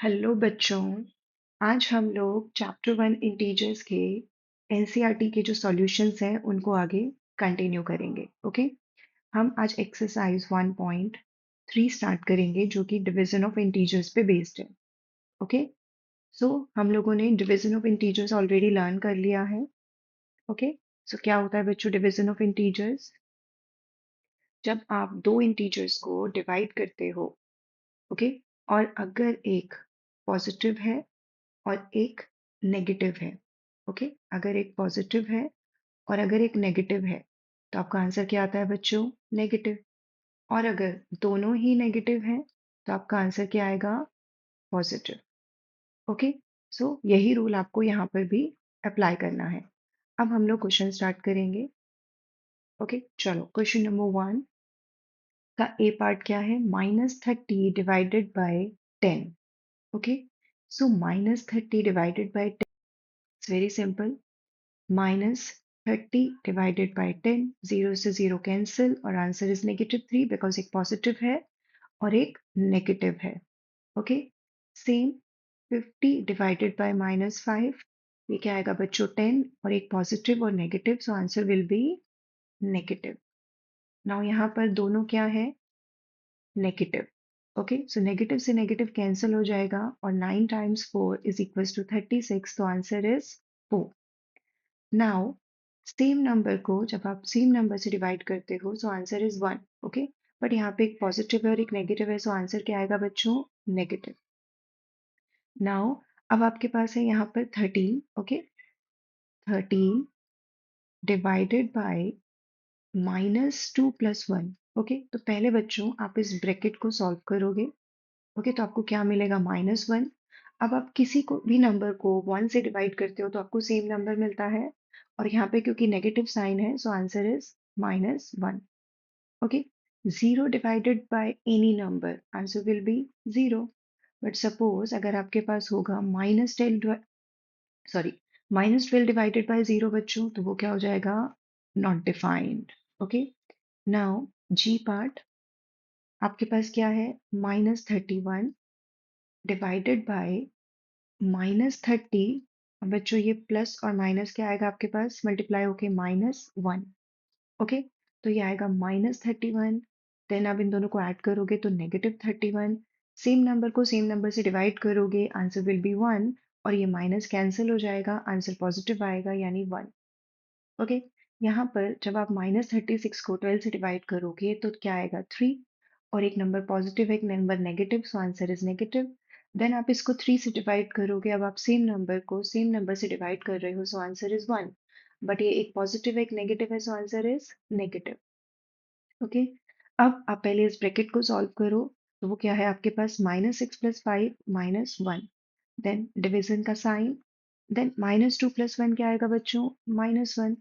Hello बच्चों। आज हम लोग चैप्टर 1 इंटीजर्स के एनसीईआरटी के जो सॉल्यूशंस हैं उनको आगे कंटिन्यू करेंगे। ओके, हम आज एक्सरसाइज 1.3 स्टार्ट करेंगे जो कि डिवीजन ऑफ इंटीजर्स पे बेस्ड है। ओके, सो हम लोगों ने division of integers already learn कर लिया है। ओके, सो क्या होता है बच्चों डिवीजन ऑफ इंटीजर्स? जब आप दो इंटीजर्स को डिवाइड करते हो, ओके, और अगर एक पॉजिटिव है और एक नेगेटिव है। ओके, अगर एक पॉजिटिव है और अगर एक नेगेटिव है तो आपका आंसर क्या आता है बच्चों? नेगेटिव। और अगर दोनों ही नेगेटिव हैं तो आपका आंसर क्या आएगा? पॉजिटिव। ओके, सो यही रूल आपको यहाँ पर भी अप्लाई करना है। अब हम लोग क्वेश्चन स्टार्ट करेंगे। ओके, चलो क्वेश्चन नंबर 1 का ए पार्ट क्या है? -30 divided by 10। Okay, so -30 divided by 10 it's very simple. -30 divided by 10, 0 से 0 कैंसिल और आंसर इज -3 बिकॉज एक पॉजिटिव है और एक नेगेटिव है। ओके, सेम 50 डिवाइडेड बाय -5, ये क्या आएगा बच्चों? 10 और एक पॉजिटिव और negative, so answer will be negative. Now यहाँ पर दोनों क्या है? नेगेटिव। ओके, सो नेगेटिव से नेगेटिव कैंसिल हो जाएगा और 9 टाइम्स 4 इज इक्वल टू 36, तो answer is 4। Now same number को जब आप सेम नंबर से डिवाइड करते हो सो आंसर इज 1। ओके, बट यहाँ पे एक पॉजिटिव है और एक नेगेटिव है, सो आंसर क्या आएगा बच्चों? नेगेटिव। नाउ अब आपके पास है यहाँ पर 13। Okay, 13 divided by -2 + 1। ओके, तो पहले बच्चों आप इस ब्रैकेट को सॉल्व करोगे। ओके, तो आपको क्या मिलेगा? -1। अब आप किसी को भी नंबर को 1 से डिवाइड करते हो तो आपको सेम नंबर मिलता है, और यहाँ पे क्योंकि नेगेटिव साइन है सो answer is -1। Okay, 0 divided by any number answer will B 0। But suppose अगर आपके पास होगा -12 डिवाइडेड बाय 0 बच्चों, तो वो क्या हो जाएगा? Not defined. Okay, now G part आपके पास क्या है? -31 डिवाइडेड बाय -30। बच्चों ये प्लस और माइनस क्या आएगा आपके पास? मल्टीप्लाई होके -1। ओके, तो ये आएगा -31। देन आप इन दोनों को ऐड करोगे तो -31। सेम नंबर को सेम नंबर से डिवाइड करोगे, आंसर विल बी 1, और ये माइनस कैंसिल हो जाएगा, आंसर पॉजिटिव आएगा यानी 1। ओके, यहाँ पर जब आप -36 को 12 से डिवाइड करोगे तो क्या आएगा? 3, और एक नंबर पॉजिटिव है एक number negative, so answer is negative. Then आप इसको 3 से डिवाइड करोगे, अब आप सेम नंबर को सेम नंबर से डिवाइड कर रहे हो, सो आंसर इज 1, बट ये एक पॉजिटिव है एक नेगेटिव है, सो आंसर इज नेगेटिव। ओके, अब आप पहले इस ब्रैकेट को सॉल्व करो, तो वो क्या है आपके पास? -6 + 5 -1। देन डिवीजन का साइन, देन -2 + 1 क्या आएगा बच्चों? -1।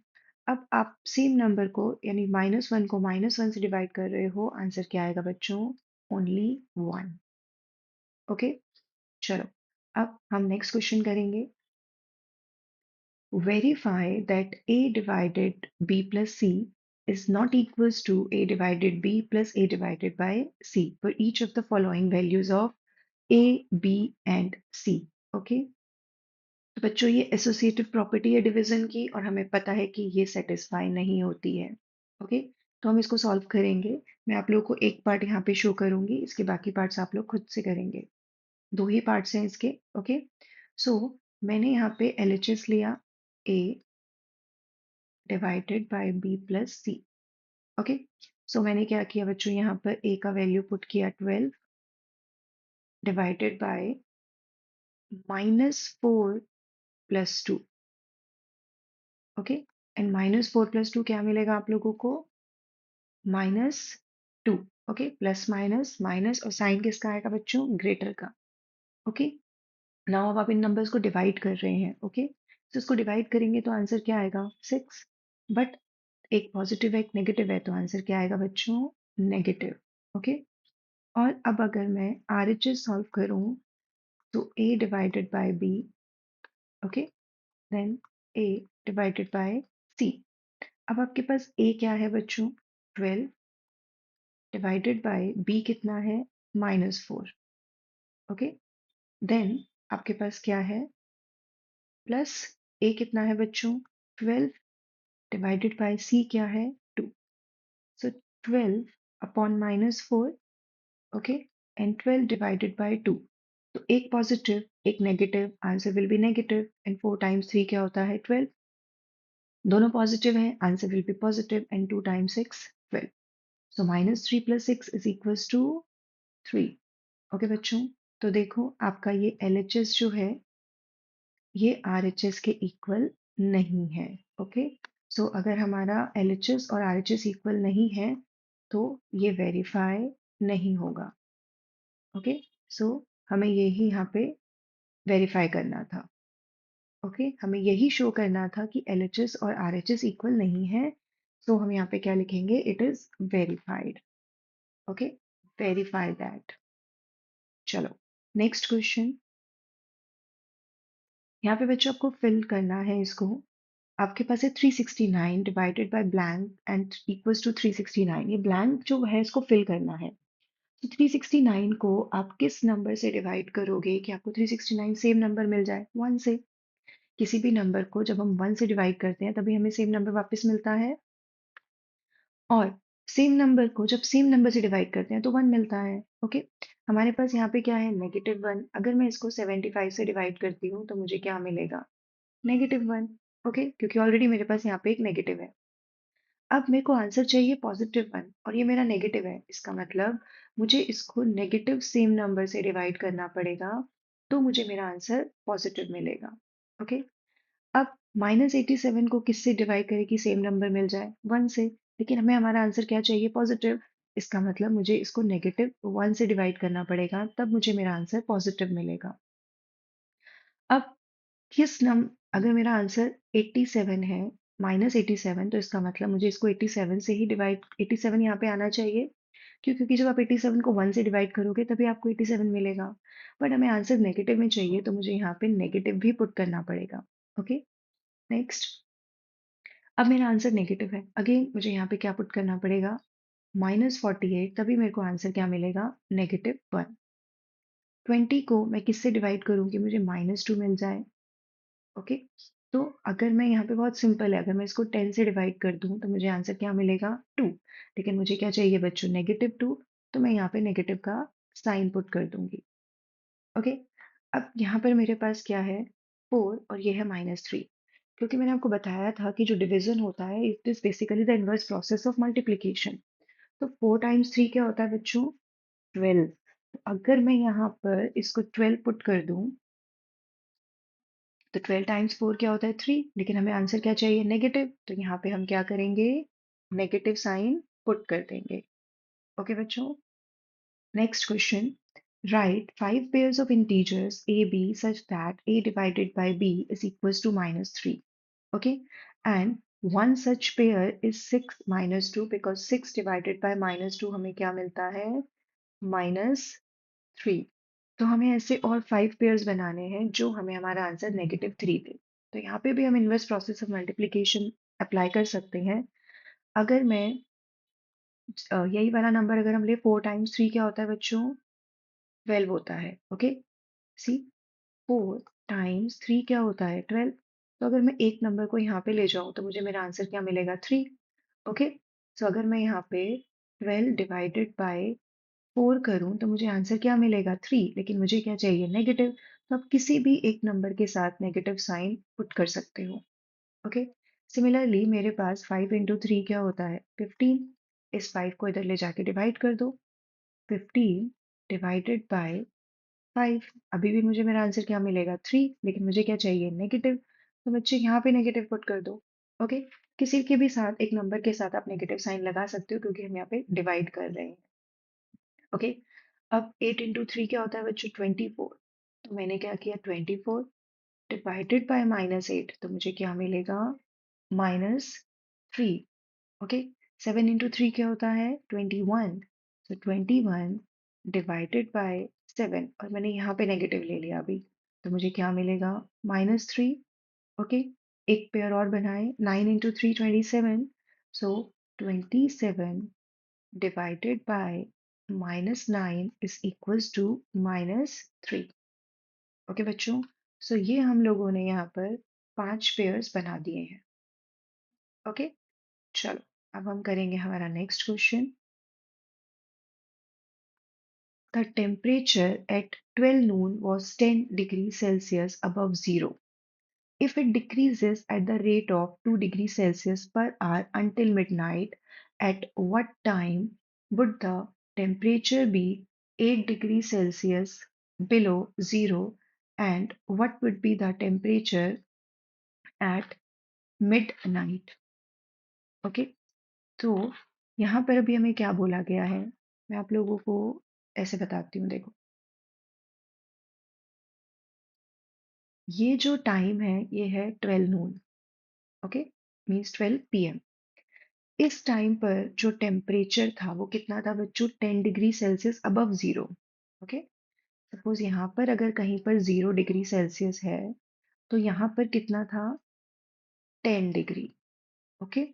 अब आप सेम नंबर को यानी -1 को -1 से डिवाइड कर रहे हो, आंसर क्या आएगा बच्चों? ओनली 1। ओके, चलो अब हम नेक्स्ट क्वेश्चन करेंगे। Verify that a divided b plus c is not equals to a divided b plus a divided by c for each of the following values of a, b and c. Okay, तो बच्चों ये associative property है division की और हमें पता है कि ये सेटिस्फाई नहीं होती है। ओके, तो हम इसको सॉल्व करेंगे। मैं आप लोगों को एक पार्ट यहाँ पे शो करूंगी, इसके बाकी पार्ट्स आप लोग खुद से करेंगे। दो ही पार्ट्स हैं इसके। ओके, सो मैंने यहाँ पे LHS लिया a divided by b plus c। Okay, so मैंने क्या किया बच्चों? यहाँ पर a का वैल्यू पुट किया 12 डिवाइडेड बाय -4 + 2। ओके, एंड -4 + 2 क्या मिलेगा आप लोगों को? -2। ओके, प्लस माइनस माइनस और साइन किसका आएगा बच्चों? ग्रेटर का। ओके, नाउ अब आप इन नंबर्स को डिवाइड कर रहे हैं। ओके, तो इसको डिवाइड करेंगे तो आंसर क्या आएगा? 6। बट एक पॉजिटिव है एक नेगेटिव है, तो आंसर क्या आएगा बच्चों? नेगेटिव। ओके, और अब अगर मैं RHS सॉल्व करूं तो a divided by b, okay, then a divided by c। अब आपके पास a क्या है बच्चों? 12 डिवाइडेड बाय b कितना है? -4। ओके, देन आपके पास क्या है, प्लस ए कितना है बच्चों, 12 डिवाइडेड बाय सी क्या है, 2. So 12 upon -4, okay, and 12 divided by 2. तो एक पॉजिटिव एक negative, answer will be negative, and 4 times 3 क्या होता है, 12. दोनों पॉजिटिव हैं, answer will be positive, and 2 times 6, 12. So -3 + 6 is equals to 3. Okay बच्चों, तो देखो आपका ये LHS जो है ये RHS के इक्वल नहीं है. ओके, सो अगर हमारा LHS और RHS इक्वल नहीं है तो ये वेरीफाई नहीं होगा. ओके, सो हमें यही यहाँ पे वेरीफाई करना था. ओके, हमें यही शो करना था कि LHS और RHS इक्वल नहीं है. सो हम यहाँ पे क्या लिखेंगे, it is verified. Okay, verify that. चलो नेक्स्ट क्वेश्चन. यहाँ पे बच्चों आपको फिल करना है इसको. आपके पास है 369 divided by blank and equals to 369. ये ब्लैंक जो है इसको फिल करना है. तो 369 को आप किस नंबर से डिवाइड करोगे कि आपको 369 सेम नंबर मिल जाए, 1 से. किसी भी नंबर को जब हम 1 से डिवाइड करते हैं तभी हमें सेम नंबर वापस मिलता है, और सेम नंबर को जब सेम नंबर से डिवाइड करते हैं तो 1 मिलता है. ओके, हमारे पास यहाँ पे क्या है, -1. अगर मैं इसको 75 से डिवाइड करती हूँ तो मुझे क्या मिलेगा, -1. ओके, क्योंकि ऑलरेडी मेरे पास यहाँ पे एक नेगेटिव है. अब मेरे को आंसर चाहिए +1 और ये मेरा नेगेटिव है. इसका मतलब मुझे इसको नेगेटिव सेम नंबर से डिवाइड करना पड़ेगा, तो मुझे मेरा आंसर पॉजिटिव मिलेगा. ओके, अब -87 को किससे डिवाइड करें कि सेम नंबर मिल जाए, 1 से. लेकिन हमें हमारा आंसर क्या चाहिए, पॉजिटिव. इसका मतलब मुझे इसको -1 से डिवाइड करना पड़ेगा, तब मुझे मेरा आंसर पॉजिटिव मिलेगा. अब किस नम अगर मेरा आंसर 87 है, -87, तो इसका मतलब मुझे इसको 87 से ही डिवाइड, 87 यहाँ पे आना चाहिए. क्यों, क्योंकि जब आप 87 को 1 से डिवाइड करोगे तभी आपको 87 मिलेगा. बट हमें आंसर नेगेटिव में चाहिए तो मुझे यहाँ पे नेगेटिव भी पुट करना पड़ेगा. Okay, next. अब मेरा आंसर नेगेटिव है, अगेन मुझे यहाँ पे क्या पुट करना पड़ेगा, -48, तभी मेरे को आंसर क्या मिलेगा, -1. 20 को मैं किससे डिवाइड करूँ कि मुझे -2 मिल जाए. ओके, तो अगर मैं यहाँ पे, बहुत सिंपल है, अगर मैं इसको 10 से डिवाइड कर दूं तो मुझे आंसर क्या मिलेगा, 2. लेकिन मुझे क्या चाहिए बच्चों, -2. तो मैं यहाँ पे नेगेटिव का साइन पुट कर दूंगी. ओके, अब यहाँ पर मेरे पास क्या है, 4 और ये है -3. क्योंकि मैंने आपको बताया था कि जो डिवीजन होता है it is basically the inverse process of multiplication. तो 4 टाइम्स 3 क्या होता है बच्चों, 12. अगर मैं यहाँ पर इसको 12 पुट कर दूं तो 12 टाइम्स 4 क्या होता है, 3. लेकिन हमें आंसर क्या चाहिए, नेगेटिव. तो यहाँ पे हम क्या करेंगे, नेगेटिव साइन पुट कर देंगे. ओके बच्चों, next question. Right 5 pairs of integers a b such that a divided by b is equals to -3. Okay, and one such pair is 6 -2 because 6 divided by -2 हमें क्या मिलता है, -3. तो हमें ऐसे और 5 पेयर्स बनाने हैं जो हमें हमारा आंसर -3 दे. तो यहाँ पे भी हम inverse process of multiplication apply कर सकते हैं. अगर मैं यही वाला नंबर अगर हम ले, 4 टाइम्स 3 क्या होता है बच्चों, 12 होता है. ओके, सी, 4 टाइम्स 3 क्या होता है, 12. तो अगर मैं एक नंबर को यहाँ पे ले जाऊँ तो मुझे मेरा आंसर क्या मिलेगा, 3. ओके, सो अगर मैं यहाँ पे 12 डिवाइडेड बाय 4 करूँ तो मुझे आंसर क्या मिलेगा, 3. लेकिन मुझे क्या चाहिए, नेगेटिव. तो आप किसी भी एक नंबर के साथ नेगेटिव साइन पुट कर सकते हो. ओके, सिमिलरली मेरे पास 5 इंटू 3 क्या होता है, 15. इस 5 को इधर ले जाके डिवाइड कर दो, 15 डिवाइडेड बाय 5. अभी भी मुझे मेरा आंसर क्या मिलेगा, 3. लेकिन मुझे क्या चाहिए, नेगेटिव. तो बच्चे यहाँ पे नेगेटिव पुट कर दो. ओके, किसी के भी साथ एक नंबर के साथ आप नेगेटिव साइन लगा सकते हो क्योंकि हम यहाँ पे डिवाइड कर रहे हैं. ओके, अब 8 इंटू 3 क्या होता है बच्चों, 24. तो मैंने क्या किया, 24 डिवाइडेड बाय -8. तो मुझे क्या मिलेगा, -3. ओके, 7 इंटू 3 क्या होता है, 21. तो 21 डिवाइडेड बाय 7, और मैंने यहाँ पे नेगेटिव ले लिया अभी. तो मुझे क्या मिलेगा, -3. ओके, एक पेयर और बनाए, 9 into 3 27. So 27 divided by -9 is equals to -3. Okay बच्चों, सो ये हम लोगों ने यहाँ पर 5 पेयर्स बना दिए हैं। ओके, चलो अब हम करेंगे हमारा next question. The temperature at 12 noon was 10 degrees Celsius above zero. If it decreases at the rate of 2 degrees Celsius per hour until midnight, at what time would the temperature be 8 degrees Celsius below zero, and what would be the temperature at midnight? Okay, तो यहाँ पर अभी हमें क्या बोला गया है, मैं आप लोगों को ऐसे बताती हूँ। देखो, ये जो टाइम है ये है 12 नून। Okay, means 12 PM. इस टाइम पर जो टेम्परेचर था वो कितना था बच्चों? 10 degree Celsius above zero. Okay, suppose यहाँ पर अगर कहीं पर 0 डिग्री सेल्सियस है तो यहाँ पर कितना था? 10 degree. Okay,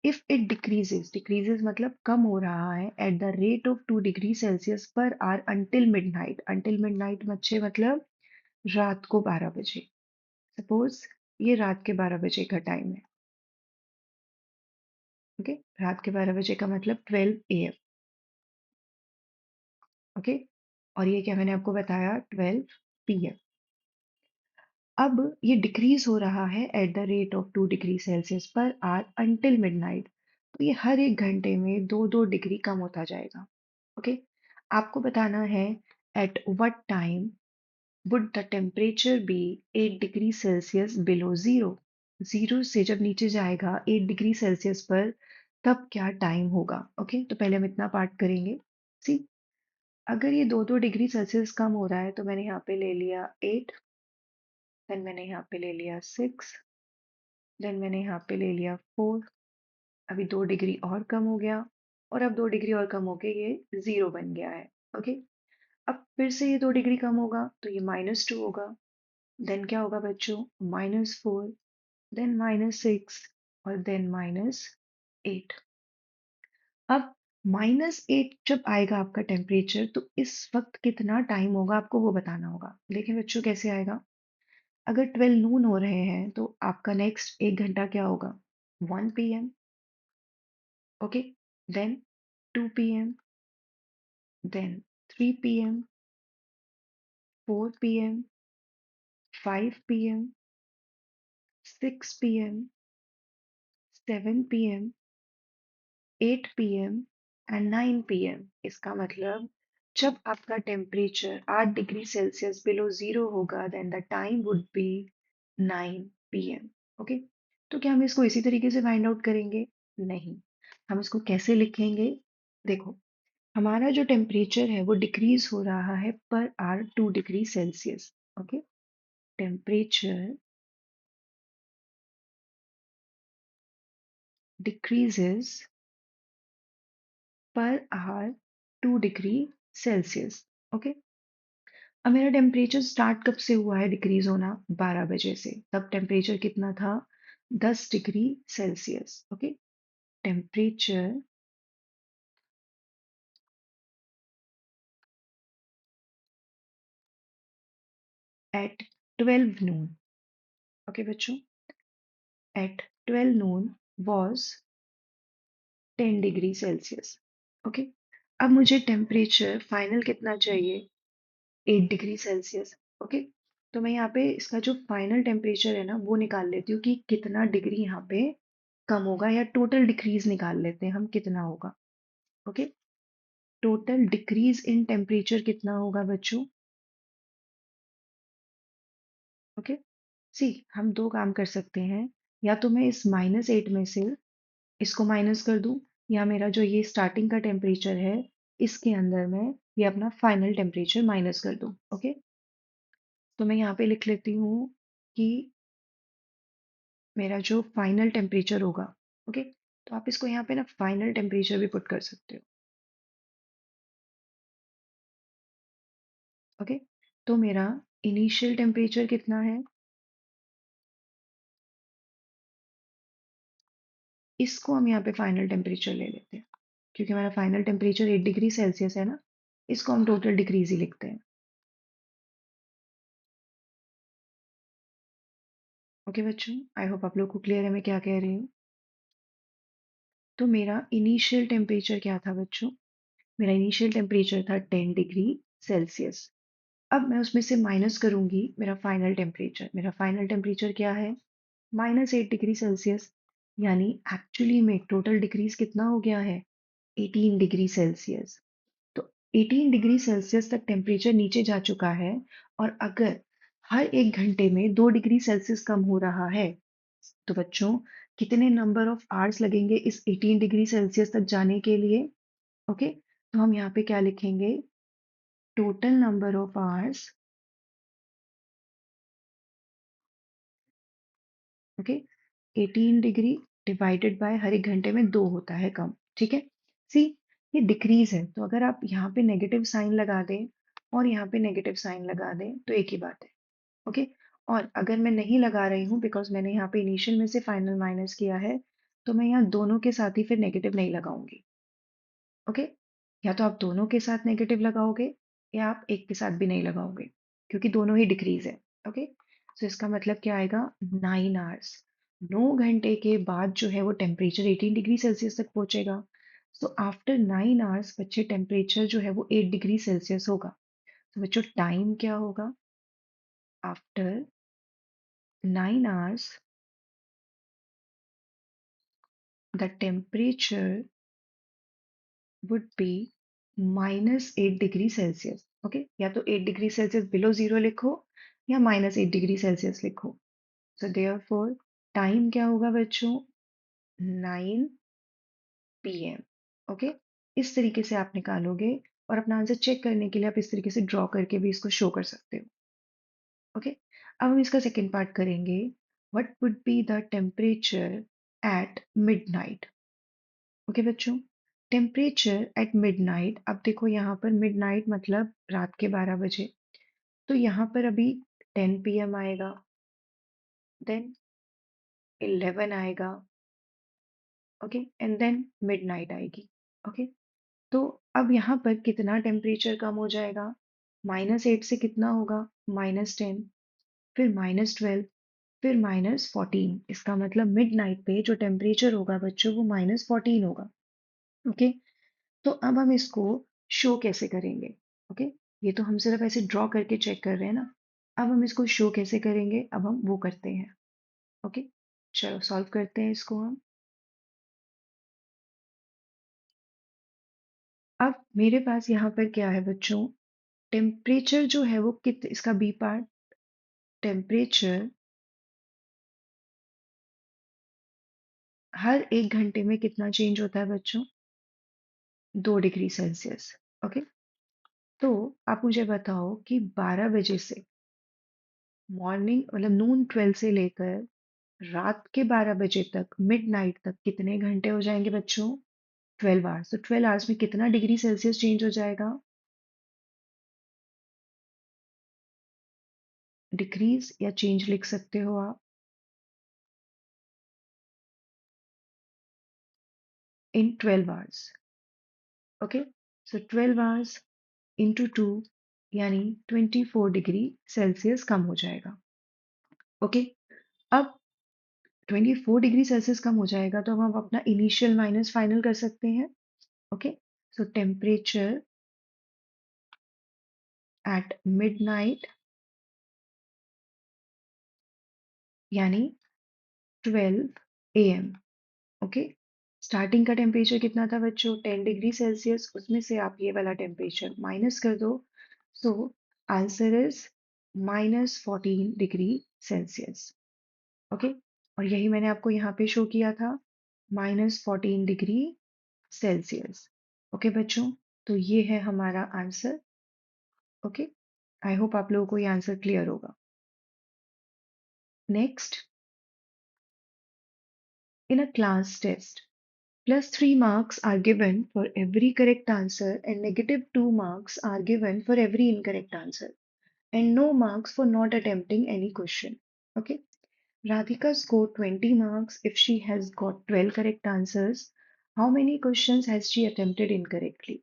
if it decreases, decreases मतलब कम हो रहा है, eight the rate of 2 degree Celsius per hour until midnight. Until midnight बच्चे मतलब रात को 12 बजे। सपोज ये रात के 12 बजे का टाइम है। ओके, रात के 12 बजे का मतलब 12 AM। ओके, और ये क्या मैंने आपको बताया? 12 PM। अब ये डिक्रीज हो रहा है eight the rate of 2 degree Celsius per hour until midnight. तो ये हर 1 घंटे में 2-2 डिग्री कम होता जाएगा। ओके, आपको बताना है at what time would the temperature be 8 degree Celsius below zero. Zero से जब नीचे जाएगा 8 डिग्री सेल्सियस पर, तब क्या टाइम होगा? ओके, तो पहले हम इतना पार्ट करेंगे। सी, अगर ये 2-2 डिग्री सेल्सियस कम हो रहा है तो मैंने यहाँ पे ले लिया 8, देन मैंने यहाँ पे ले लिया 6, देन मैंने यहाँ पे ले लिया 4। अभी 2 डिग्री और कम हो गया, और अब 2 डिग्री और कम होके ये जीरो बन गया है। ओके, अब फिर से ये 2 डिग्री कम होगा तो ये -2 होगा। देन क्या होगा बच्चों? -4, देन -6, और देन -8। अब -8 जब आएगा आपका टेम्परेचर, तो इस वक्त कितना टाइम होगा आपको वो बताना होगा। लेकिन बच्चों कैसे आएगा? अगर 12 नून हो रहे हैं तो आपका नेक्स्ट 1 घंटा क्या होगा? 1 PM। Okay, then 2 PM, then 3 PM, 4 PM, 5 PM, 6 PM, 7 PM, 8 PM and 9 PM। इसका मतलब जब आपका temperature 8 degree Celsius below zero होगा, then the time would be 9 PM। Okay, तो क्या हम इसको इसी तरीके से फाइंड आउट करेंगे? नहीं, हम इसको कैसे लिखेंगे? देखो, हमारा जो टेम्परेचर है वो डिक्रीज हो रहा है per hour 2 degree Celsius. Okay, temperature decreases per hour 2 degree Celsius. Okay, अब मेरा टेम्परेचर स्टार्ट कब से हुआ है डिक्रीज होना? 12 बजे से। तब टेम्परेचर कितना था? 10 degree Celsius. Okay, temperature at 12 noon. Okay बच्चों, at 12 noon was 10 degree Celsius. Okay, अब मुझे टेम्परेचर फाइनल कितना चाहिए? 8 डिग्री सेल्सियस। ओके, तो मैं यहाँ पे इसका जो फाइनल टेम्परेचर है ना वो निकाल लेती हूँ कि कितना डिग्री यहाँ पे कम होगा, या टोटल डिक्रीज निकाल लेते हैं हम कितना होगा। Okay, total decrease in temperature कितना होगा बच्चों? ओके, सी, हम दो काम कर सकते हैं। या तो मैं इस -8 में से इसको माइनस कर दूं, या मेरा जो ये स्टार्टिंग का टेम्परेचर है इसके अंदर मैं ये अपना फाइनल टेम्परेचर माइनस कर दूं। ओके, तो मैं यहाँ पे लिख लेती हूँ कि मेरा जो फाइनल टेम्परेचर होगा। ओके, तो आप इसको यहाँ पे ना फाइनल टेम्परेचर भी पुट कर सकते हो। ओके, तो मेरा इनिशियल टेम्परेचर कितना है? इसको हम यहाँ पे फाइनल टेम्परेचर ले लेते हैं, क्योंकि हमारा फाइनल टेम्परेचर 8 डिग्री सेल्सियस है ना, इसको हम टोटल डिग्रीज ही लिखते हैं। ओके बच्चों, आई होप आप लोग को क्लियर है मैं क्या कह रही हूँ। तो मेरा इनिशियल टेम्परेचर क्या था बच्चों? मेरा इनिशियल टेम्परेचर था 10 डिग्री सेल्सियस। अब मैं उसमें से माइनस करूंगी मेरा फाइनल टेम्परेचर। मेरा फाइनल टेम्परेचर क्या है? -8 डिग्री सेल्सियस। यानी एक्चुअली में टोटल डिग्रीज कितना हो गया है? 18 डिग्री सेल्सियस। तो 18 डिग्री सेल्सियस तक टेम्परेचर नीचे जा चुका है। और अगर हर 1 घंटे में 2 डिग्री सेल्सियस कम हो रहा है, तो बच्चों कितने नंबर ऑफ आवर्स लगेंगे इस 18 डिग्री सेल्सियस तक जाने के लिए? ओके, तो हम यहाँ पे क्या लिखेंगे? Total number of hours, okay, 18 degree divided by हर 1 घंटे में 2 होता है कम। ठीक है, सी, ये डिक्रीज है, तो अगर आप यहाँ पे नेगेटिव साइन लगा दें और यहाँ पे नेगेटिव साइन लगा दें तो एक ही बात है। ओके, और अगर मैं नहीं लगा रही हूँ बिकॉज मैंने यहाँ पे इनिशियल में से फाइनल माइनस किया है, तो मैं यहाँ दोनों के साथ ही फिर नेगेटिव नहीं लगाऊंगी। ओके, या तो आप दोनों के साथ नेगेटिव लगाओगे या आप एक के साथ भी नहीं लगाओगे, क्योंकि दोनों ही डिक्रीज है। ओके, तो इसका मतलब क्या आएगा? 9 आवर्स, 9 घंटे के बाद जो है वो टेम्परेचर 18 डिग्री सेल्सियस तक पहुंचेगा। सो आफ्टर 9 आवर्स बच्चे टेम्परेचर जो है वो 8 डिग्री सेल्सियस होगा। तो बच्चों टाइम क्या होगा? After 9 hours the temperature would be -8 degree Celsius. Okay, या तो 8 डिग्री सेल्सियस बिलो जीरो लिखो या -8 डिग्री सेल्सियस लिखो। सो देयरफॉर टाइम क्या होगा बच्चों? 9 PM। ओके, इस तरीके से आप निकालोगे और अपना आंसर चेक करने के लिए आप इस तरीके से ड्रॉ करके भी इसको शो कर सकते हो। ओके, अब हम इसका सेकेंड पार्ट करेंगे। What would be the temperature at midnight? Okay बच्चों, टेम्परेचर एट मिडनाइट, अब देखो यहाँ पर मिडनाइट मतलब रात के 12 बजे। तो यहाँ पर अभी 10 PM आएगा, देन 11 आएगा, ओके, एंड देन मिडनाइट आएगी। ओके, तो अब यहाँ पर कितना टेम्परेचर कम हो जाएगा? -8 से कितना होगा? -10, फिर -12, फिर -14। इसका मतलब मिडनाइट पे जो टेम्परेचर होगा बच्चों वो -14 होगा। ओके, तो अब हम इसको शो कैसे करेंगे? ओके, ये तो हम सिर्फ ऐसे ड्रॉ करके चेक कर रहे हैं ना। अब हम इसको शो कैसे करेंगे? अब हम वो करते हैं। ओके, चलो सॉल्व करते हैं इसको हम। अब मेरे पास यहाँ पर क्या है बच्चों? टेम्परेचर जो है वो कित इसका बी पार्ट, टेम्परेचर हर 1 घंटे में कितना चेंज होता है बच्चों? 2 डिग्री सेल्सियस। ओके, तो आप मुझे बताओ कि 12 बजे से मॉर्निंग मतलब नून 12 से लेकर रात के 12 बजे तक मिडनाइट तक कितने घंटे हो जाएंगे बच्चों? 12 आवर्स। तो 12 आवर्स में कितना डिग्री सेल्सियस चेंज हो जाएगा? डिक्रीज या चेंज लिख सकते हो आप। इन 12 आवर्स। ओके, सो 12 आवर्स इंटू 2 यानी 24 डिग्री सेल्सियस कम हो जाएगा। ओके, अब 24 डिग्री सेल्सियस कम हो जाएगा तो अब हम अपना इनिशियल माइनस फाइनल कर सकते हैं। Okay, so temperature at midnight यानी 12 AM। ओके, स्टार्टिंग का टेम्परेचर कितना था बच्चों? 10 डिग्री सेल्सियस। उसमें से आप ये वाला टेम्परेचर माइनस कर दो। सो answer is -14 degree Celsius. Okay, और यही मैंने आपको यहाँ पे शो किया था, -14 डिग्री सेल्सियस। ओके बच्चों, तो ये है हमारा आंसर। ओके, आई होप आप लोगों को ये आंसर क्लियर होगा। Next, in a class test +3 marks are given for every correct answer and -2 marks are given for every incorrect answer and no marks for not attempting any question. Okay. Radhika scored 20 marks if she has got 12 correct answers. How many questions has she attempted incorrectly?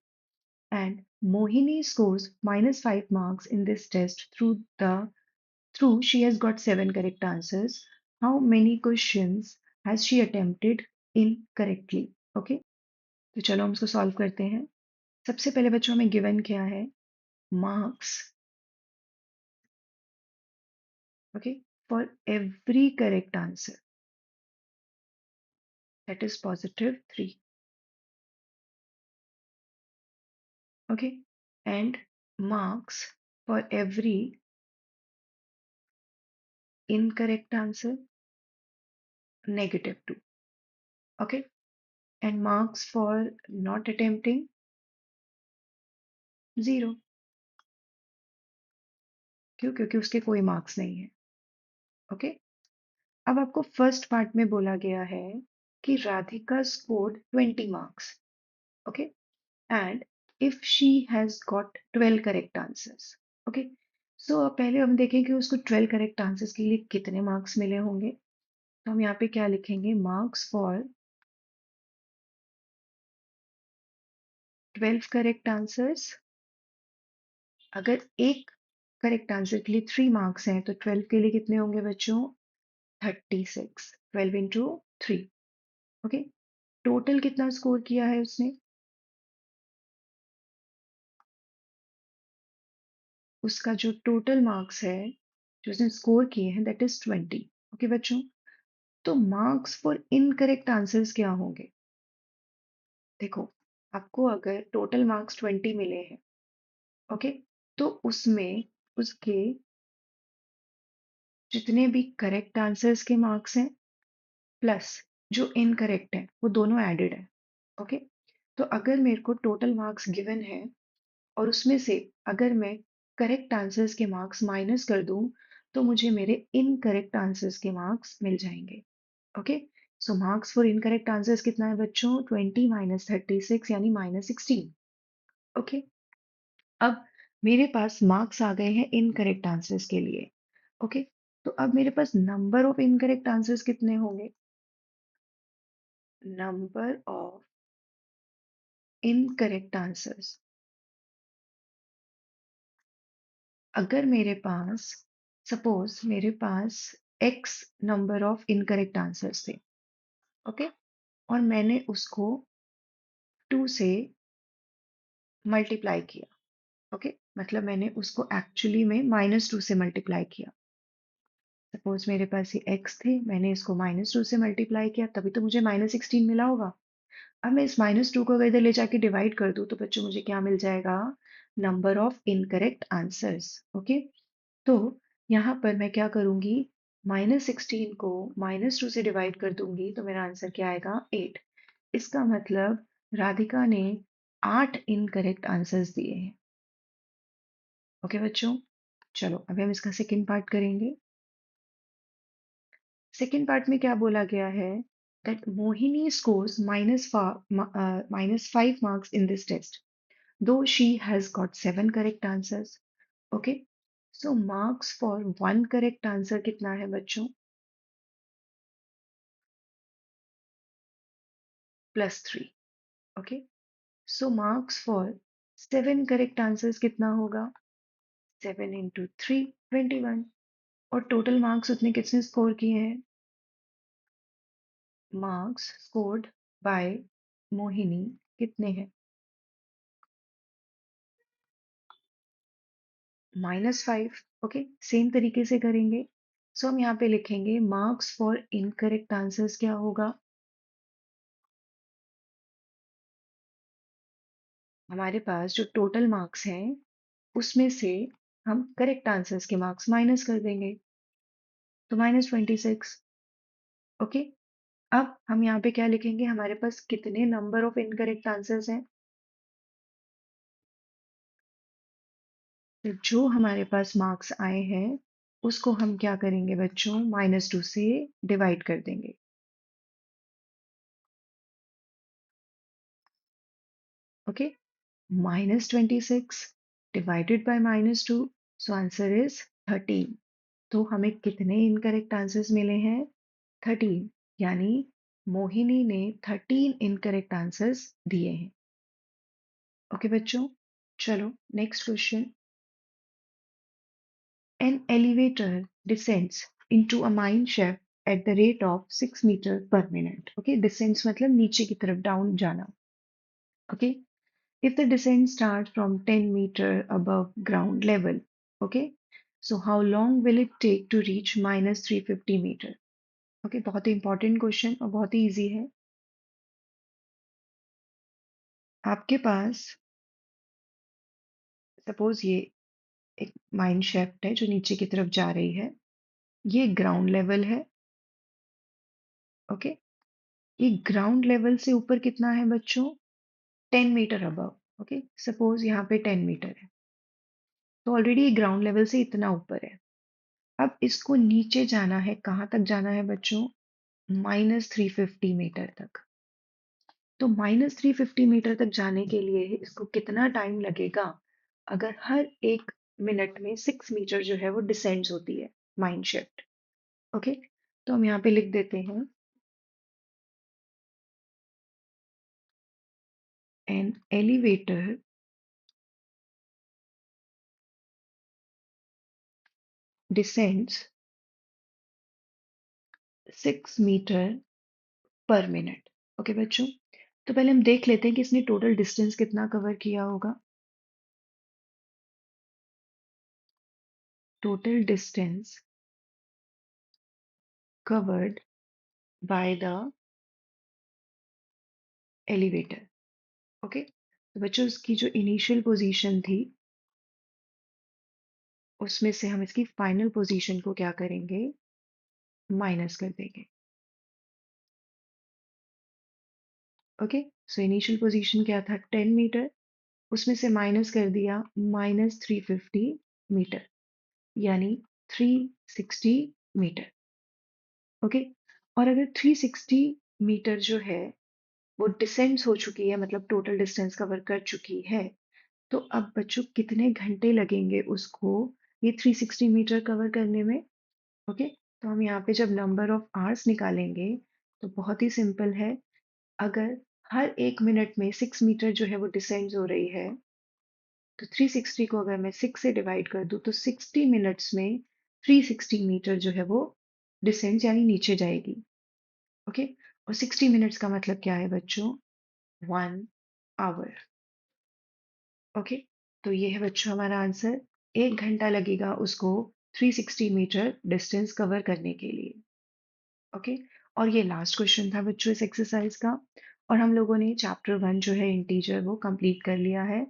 And Mohini scores -5 marks in this test through she has got 7 correct answers. How many questions has she attempted incorrectly. Okay, तो चलो हम इसको solve करते हैं। सबसे पहले बच्चों हमें गिवन क्या है, marks, okay, for every correct answer, that is +3, okay, and marks for every incorrect answer, -2, okay, and marks for not attempting, 0, क्यों? क्योंकि उसके कोई मार्क्स नहीं है। ओके, अब आपको फर्स्ट पार्ट में बोला गया है कि Radhika scored 20 marks, okay, and if she has got 12 correct answers, okay. So अब पहले हम देखें कि उसको 12 करेक्ट आंसर्स के लिए कितने मार्क्स मिले होंगे। तो हम यहाँ पे क्या लिखेंगे, मार्क्स फॉर 12 करेक्ट आंसर्स। अगर एक करेक्ट आंसर के लिए 3 मार्क्स हैं तो 12 के लिए कितने होंगे बच्चों, 36, 12 इंटू 3, ओके। टोटल कितना स्कोर किया है उसने, उसका जो टोटल मार्क्स है जो उसने स्कोर किए हैं दैट इज 20, ओके बच्चों। तो मार्क्स फॉर इनकरेक्ट आंसर्स क्या होंगे, देखो, आपको अगर टोटल मार्क्स 20 मिले हैं, ओके, तो उसमें उसके जितने भी करेक्ट आंसर्स के मार्क्स हैं प्लस जो इनकरेक्ट है वो दोनों एडेड है, ओके। तो अगर मेरे को टोटल मार्क्स गिवन है और उसमें से अगर मैं करेक्ट आंसर्स के मार्क्स माइनस कर दूं तो मुझे मेरे इनकरेक्ट आंसर्स के मार्क्स मिल जाएंगे, okay. So marks for incorrect answers कितना है बच्चों, 20 - 36 यानी -16, ओके। अब मेरे पास मार्क्स आ गए हैं इनकरेक्ट आंसर्स के लिए, ओके। तो अब मेरे पास नंबर ऑफ इनकरेक्ट आंसर्स कितने होंगे, नंबर ऑफ इनकरेक्ट आंसर्स, अगर मेरे पास सपोज मेरे पास x number of incorrect answers थे, ओके, और मैंने उसको 2 से मल्टीप्लाई किया, ओके, मतलब मैंने उसको एक्चुअली में -2 से मल्टीप्लाई किया। सपोज मेरे पास ये x थे, मैंने इसको -2 से मल्टीप्लाई किया, तभी तो मुझे -16 मिला होगा। अब मैं इस -2 को अगर इधर ले जाके डिवाइड कर दूं तो बच्चों मुझे क्या मिल जाएगा, number of incorrect answers, okay. तो यहाँ पर मैं क्या करूंगी, -16 को -2 से डिवाइड कर दूंगी तो मेरा आंसर क्या आएगा, 8। इसका मतलब राधिका ने 8 इनकरेक्ट आंसर्स दिए हैं, ओके बच्चों। चलो अभी हम इसका सेकंड पार्ट करेंगे। सेकंड पार्ट में क्या बोला गया है, that Mohini scores -5 marks in this test though she has got 7 correct answers, okay। So marks for one correct answer कितना है बच्चों, +3, okay। So marks for 7 correct answers कितना होगा, 7 इंटू 3, 21, और टोटल मार्क्स उतने किसने स्कोर किए हैं, मार्क्स स्कोर्ड बाय मोहिनी कितने हैं, -5, ओके। सेम तरीके से करेंगे। सो हम यहाँ पे लिखेंगे मार्क्स फॉर इनकरेक्ट आंसर्स क्या होगा, हमारे पास जो टोटल मार्क्स हैं उसमें से हम करेक्ट आंसर्स के मार्क्स माइनस कर देंगे, तो -26, ओके। अब हम यहाँ पे क्या लिखेंगे, हमारे पास कितने नंबर ऑफ इनकरेक्ट आंसर्स हैं, तो जो हमारे पास मार्क्स आए हैं उसको हम क्या करेंगे बच्चों, -2 से डिवाइड कर देंगे, okay. -26 divided by -2, so answer is 13। तो हमें कितने इनकरेक्ट आंसर्स मिले हैं, 13, यानी मोहिनी ने 13 इनकरेक्ट आंसर्स दिए हैं, ओके बच्चों। चलो next question, an elevator descends into a mine shaft at the rate of 6 metre per minute. Okay, descents मतलब नीचे की तरफ डाउन जाना। Okay, if the descent starts from 10 meter above ground level, okay, so how long will it take to reach minus 350 meter? Okay, बहुत ही important question और बहुत ही easy है। आपके पास सपोज ये एक माइन शेफ्ट है जो नीचे की तरफ जा रही है, ये ग्राउंड लेवल है। ओके, ये ग्राउंड लेवल से ऊपर कितना है बच्चों? 10 मीटर अबव। ओके, सपोज यहाँ पे 10 मीटर है, तो ऑलरेडी ग्राउंड लेवल से इतना ऊपर है। अब इसको नीचे जाना है, कहाँ तक जाना है बच्चों? -350 मीटर तक। तो -350 मीटर तक जाने के लिए इसको कितना टाइम लगेगा? अगर हर 1 मिनट में 6 मीटर जो है वो डिसेंड्स होती है माइन शिफ्ट। ओके, तो हम यहाँ पे लिख देते हैं an elevator descends 6 metre per minute. Okay बच्चों, तो पहले हम देख लेते हैं कि इसने टोटल डिस्टेंस कितना कवर किया होगा। Total distance covered by the elevator. Okay, तो बच्चों इसकी जो इनिशियल पोजीशन थी उसमें से हम इसकी फाइनल पोजीशन को क्या करेंगे? माइनस कर देंगे। ओके, सो इनिशियल पोजीशन क्या था? 10 मीटर, उसमें से माइनस कर दिया -350 मीटर, यानी 360 मीटर। ओके, और अगर 360 मीटर जो है वो डिसेंड्स हो चुकी है, मतलब टोटल डिस्टेंस कवर कर चुकी है, तो अब बच्चों कितने घंटे लगेंगे उसको ये 360 मीटर कवर करने में? ओके, तो हम यहाँ पे जब नंबर ऑफ आवर्स निकालेंगे तो बहुत ही सिंपल है। अगर हर 1 मिनट में 6 मीटर जो है वो डिसेंड हो रही है, तो 360 को अगर मैं 6 से डिवाइड कर दूं तो 60 मिनट्स में 360 मीटर जो है वो डिसेंड यानी नीचे जाएगी। ओके, और 60 मिनट्स का मतलब क्या है बच्चों? 1 आवर। ओके, तो ये है बच्चों हमारा आंसर। 1 घंटा लगेगा उसको 360 मीटर डिस्टेंस कवर करने के लिए। ओके, और ये लास्ट क्वेश्चन था बच्चों इस एक्सरसाइज का, और हम लोगों ने चैप्टर 1 जो है इंटीजर वो कंप्लीट कर लिया है।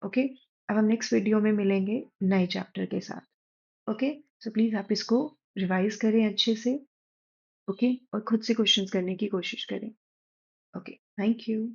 ओके, अब हम नेक्स्ट वीडियो में मिलेंगे नए चैप्टर के साथ। ओके, सो प्लीज आप इसको रिवाइज करें अच्छे से। ओके, और खुद से क्वेश्चंस करने की कोशिश करें। Okay, thank you.